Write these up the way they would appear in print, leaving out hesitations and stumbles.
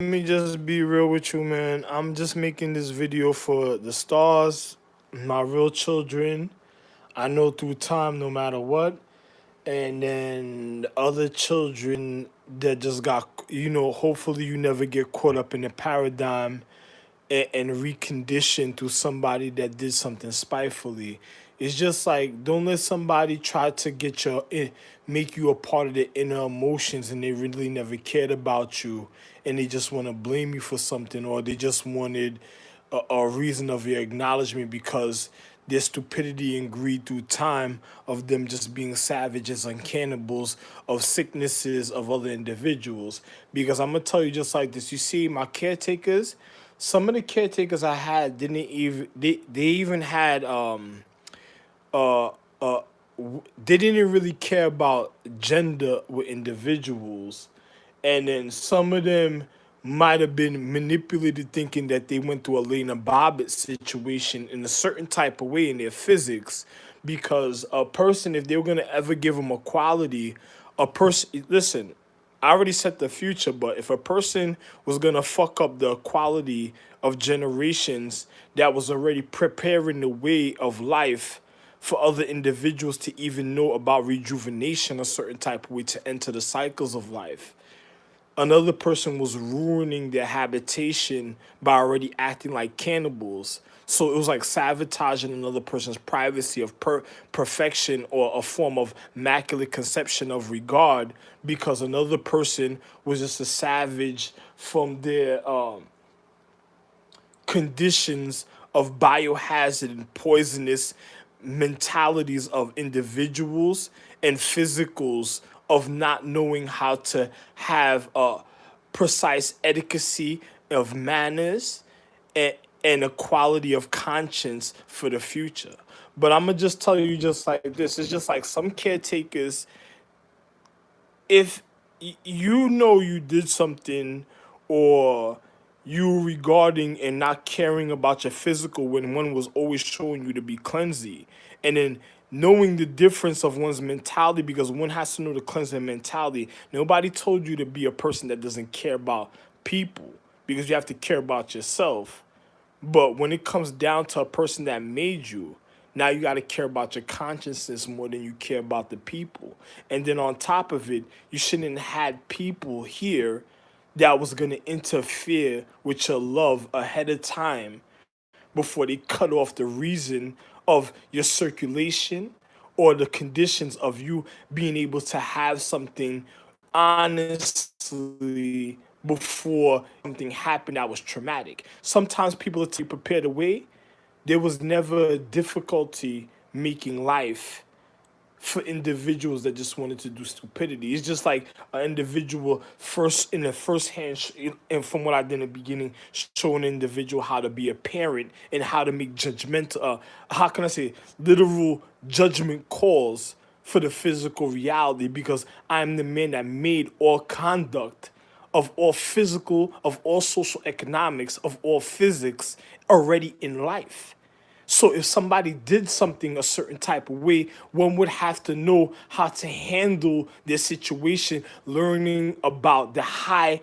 me just be real with you, man. I'm just making this video for the stars, my real children. I know through time, no matter what. And then the other children that just got, hopefully you never get caught up in the paradigm and reconditioned through somebody that did something spitefully. It's just like don't let somebody try to make you a part of the inner emotions and they really never cared about you and they just want to blame you for something or they just wanted a reason of your acknowledgement because their stupidity and greed through time of them just being savages and cannibals of sicknesses of other individuals. Because I'm gonna tell you just like this. You see, my caretakers, some of the caretakers I had didn't even they even had uh uh they didn't really care about gender with individuals, and then some of them might have been manipulated thinking that they went through a Lena Bobbitt situation in a certain type of way in their physics, because a person, if they were going to ever give them a quality, a person, listen, I already set the future, but if a person was going to fuck up the quality of generations that was already preparing the way of life for other individuals to even know about rejuvenation a certain type of way to enter the cycles of life, another person was ruining their habitation by already acting like cannibals. So it was like sabotaging another person's privacy of perfection or a form of immaculate conception of regard because another person was just a savage from their conditions of biohazard and poisonous mentalities of individuals and physicals of not knowing how to have a precise etiquette of manners and, and a quality of conscience for the future. But I'm gonna just tell you just like this. It's just like some caretakers, if you know you did something or you regarding and not caring about your physical when one was always showing you to be cleansy, and then knowing the difference of one's mentality, because one has to know the cleansing mentality. Nobody told you to be a person that doesn't care about people, because you have to care about yourself. But when it comes down to a person that made you, now you got to care about your consciousness more than you care about the people. And then on top of it, you shouldn't have had people here that was going to interfere with your love ahead of time before they cut off the reason of your circulation or the conditions of you being able to have something honestly before something happened that was traumatic. Sometimes people are too prepared away. There was never a difficulty making life for individuals that just wanted to do stupidity. It's just like an individual first in the first hand, and from what I did in the beginning, showing an individual how to be a parent and how to make judgmental, how can I say, literal judgment calls for the physical reality, because I'm the man that made all conduct of all physical, of all social economics, of all physics already in life. So if somebody did something a certain type of way, one would have to know how to handle their situation, learning about the high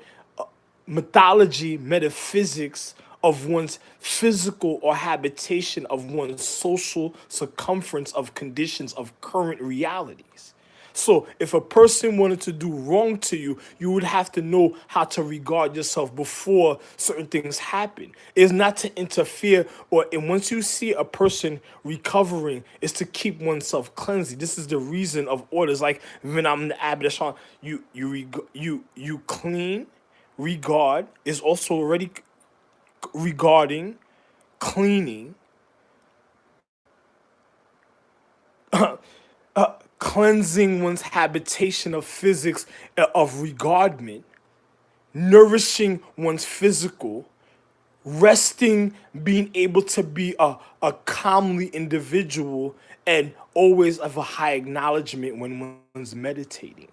mythology, metaphysics of one's physical or habitation of one's social circumference of conditions of current realities. So if a person wanted to do wrong to you, you would have to know how to regard yourself before certain things happen. It's not to interfere, and once you see a person recovering, is to keep oneself cleansed. This is the reason of orders. Like when I'm in the Abdashan, you clean, regard is also already regarding, cleaning, cleansing one's habitation of physics, of regardment, nourishing one's physical, resting, being able to be a calmly individual, and always of a high acknowledgement when one's meditating.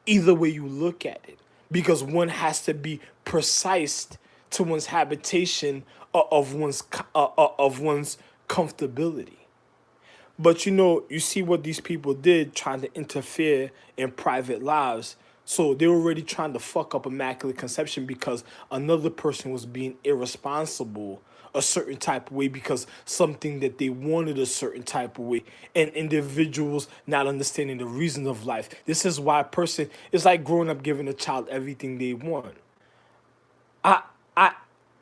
Either way you look at it, because one has to be precise to one's habitation of one's comfortability. But you see what these people did, trying to interfere in private lives So they were already trying to fuck up immaculate conception because another person was being irresponsible a certain type of way because something that they wanted a certain type of way, and individuals not understanding the reasons of life. This is why a person, it's like growing up giving a child everything they want. I I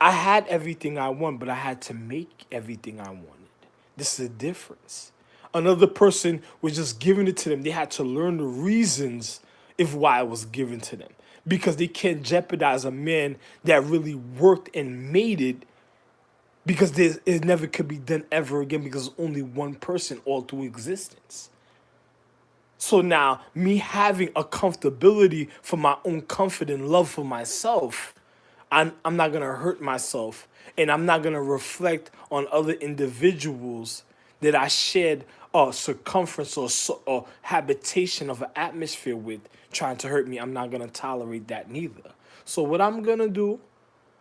I had everything I want, but I had to make everything I wanted. This is a difference. Another person was just giving it to them. They had to learn the reasons if why it was given to them. Because they can't jeopardize a man that really worked and made it because it never could be done ever again because there's only one person all through existence. So now, me having a comfortability for my own comfort and love for myself, I'm not gonna hurt myself, and I'm not gonna reflect on other individuals that I shared a circumference or habitation of an atmosphere with, trying to hurt me. I'm not gonna tolerate that neither. So what I'm gonna do,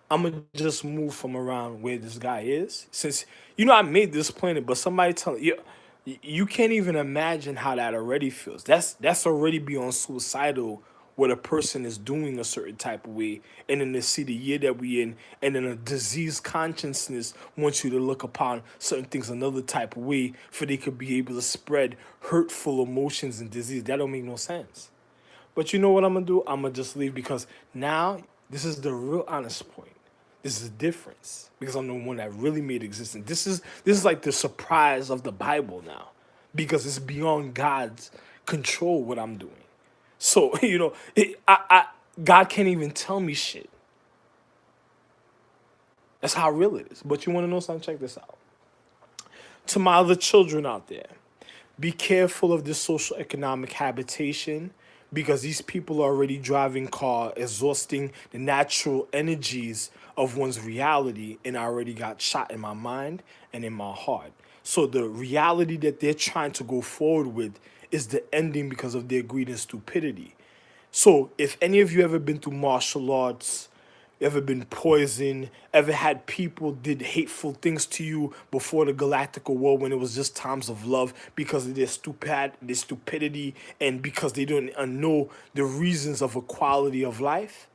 I'm gonna just move from around where this guy is. Since I made this planet, but somebody tell you, you can't even imagine how that already feels. That's already beyond suicidal. What a person is doing a certain type of way, and then to see the year that we in, and then a diseased consciousness wants you to look upon certain things another type of way, for they could be able to spread hurtful emotions and disease. That don't make no sense. But you know what I'm gonna do? I'm gonna just leave because now this is the real honest point. This is the difference because I'm the one that really made existence. This is like the surprise of the Bible now, because it's beyond God's control what I'm doing. So God can't even tell me shit. That's how real it is. But you want to know something? Check this out. To my other children out there, be careful of this social economic habitation because these people are already driving car, exhausting the natural energies of one's reality, and I already got shot in my mind and in my heart. So the reality that they're trying to go forward with is the ending because of their greed and stupidity. So if any of you ever been through martial arts, ever been poisoned, ever had people did hateful things to you before the galactical war when it was just times of love because of their stupidity, and because they don't know the reasons of equality of life,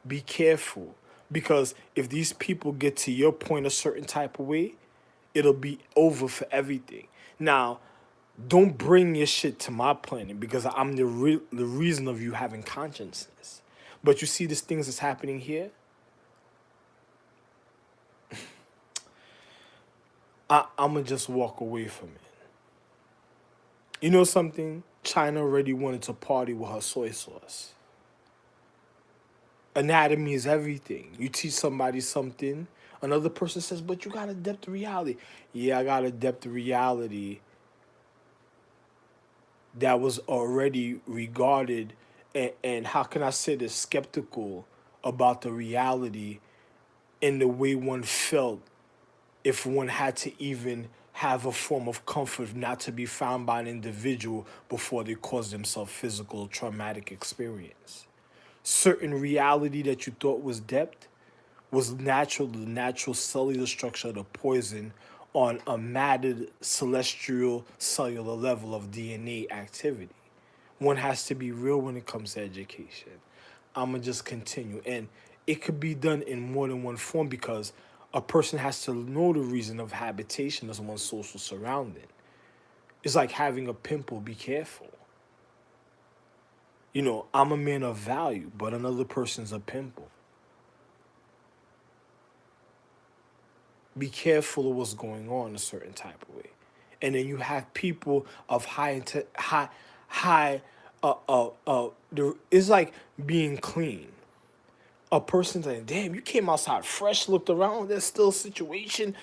be careful. Because if these people get to your point a certain type of way, it'll be over for everything. Now, don't bring your shit to my planet because I'm the reason of you having consciousness. But you see these things that's happening here? I'm going to just walk away from it. You know something? China already wanted to party with her soy sauce. Anatomy is everything. You teach somebody something, another person says, but you got a depth of reality. Yeah, I got a depth of reality that was already regarded, and how can I say this, skeptical about the reality in the way one felt if one had to even have a form of comfort not to be found by an individual before they cause themselves physical traumatic experience. Certain reality that you thought was depth was natural, the natural cellular structure of the poison on a matted celestial cellular level of DNA activity. One has to be real when it comes to education. I'm going to just continue. And it could be done in more than one form because a person has to know the reason of habitation as one's social surrounding. It's like having a pimple, be careful. I'm a man of value, but another person's a pimple. Be careful of what's going on a certain type of way. And then you have people of it's like being clean. A person saying, damn, you came outside fresh, looked around, there's still a situation.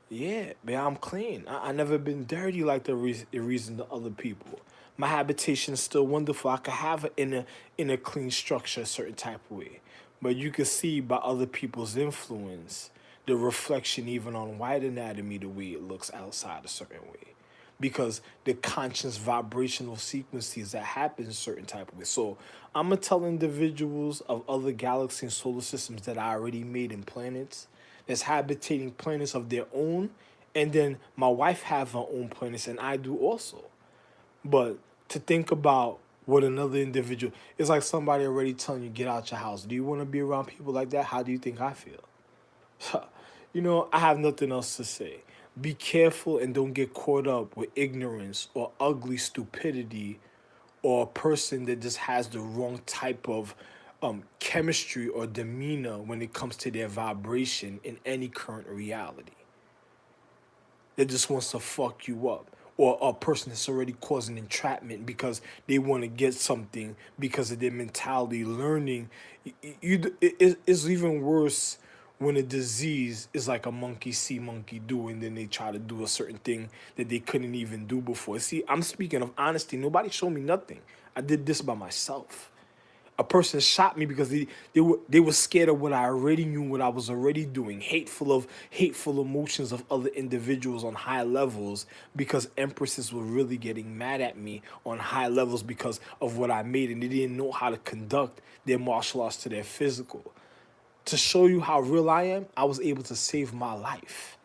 Yeah, man, I'm clean. I never been dirty like the reason to other people. My habitation is still wonderful. I could have it in a clean structure, a certain type of way. But you can see by other people's influence, the reflection even on white anatomy, the way it looks outside a certain way. Because the conscious vibrational sequences that happen in certain type of way. So I'm going to tell individuals of other galaxies and solar systems that I already made in planets, that's habitating planets of their own, and then my wife have her own planets, and I do also. But to think about with another individual. It's like somebody already telling you, get out your house. Do you want to be around people like that? How do you think I feel? You know, I have nothing else to say. Be careful and don't get caught up with ignorance or ugly stupidity or a person that just has the wrong type of chemistry or demeanor when it comes to their vibration in any current reality that just wants to fuck you up, or a person that's already causing entrapment because they want to get something because of their mentality. Learning, it's even worse when a disease is like a monkey see, monkey do, and then they try to do a certain thing that they couldn't even do before. See, I'm speaking of honesty. Nobody showed me nothing. I did this by myself. A person shot me because they were scared of what I already knew, what I was already doing, hateful emotions of other individuals on high levels, because empresses were really getting mad at me on high levels because of what I made, and they didn't know how to conduct their martial arts to their physical. To show you how real I am, I was able to save my life.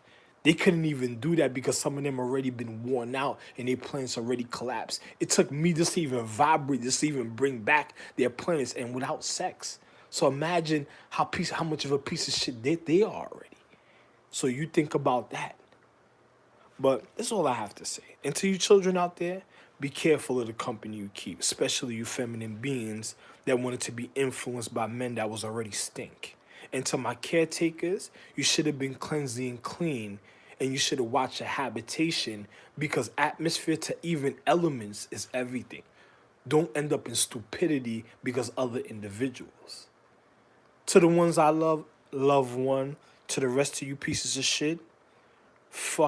They couldn't even do that because some of them already been worn out and their planets already collapsed. It took me just to even vibrate, just to even bring back their planets, and without sex. So imagine how much of a piece of shit they are already. So you think about that. But that's all I have to say. And to you children out there, be careful of the company you keep, especially you feminine beings that wanted to be influenced by men that was already stink. And to my caretakers, you should have been cleansing and clean, and you should have watched your habitation, because atmosphere to even elements is everything. Don't end up in stupidity because other individuals. To the ones I love, love one. To the rest of you pieces of shit, fuck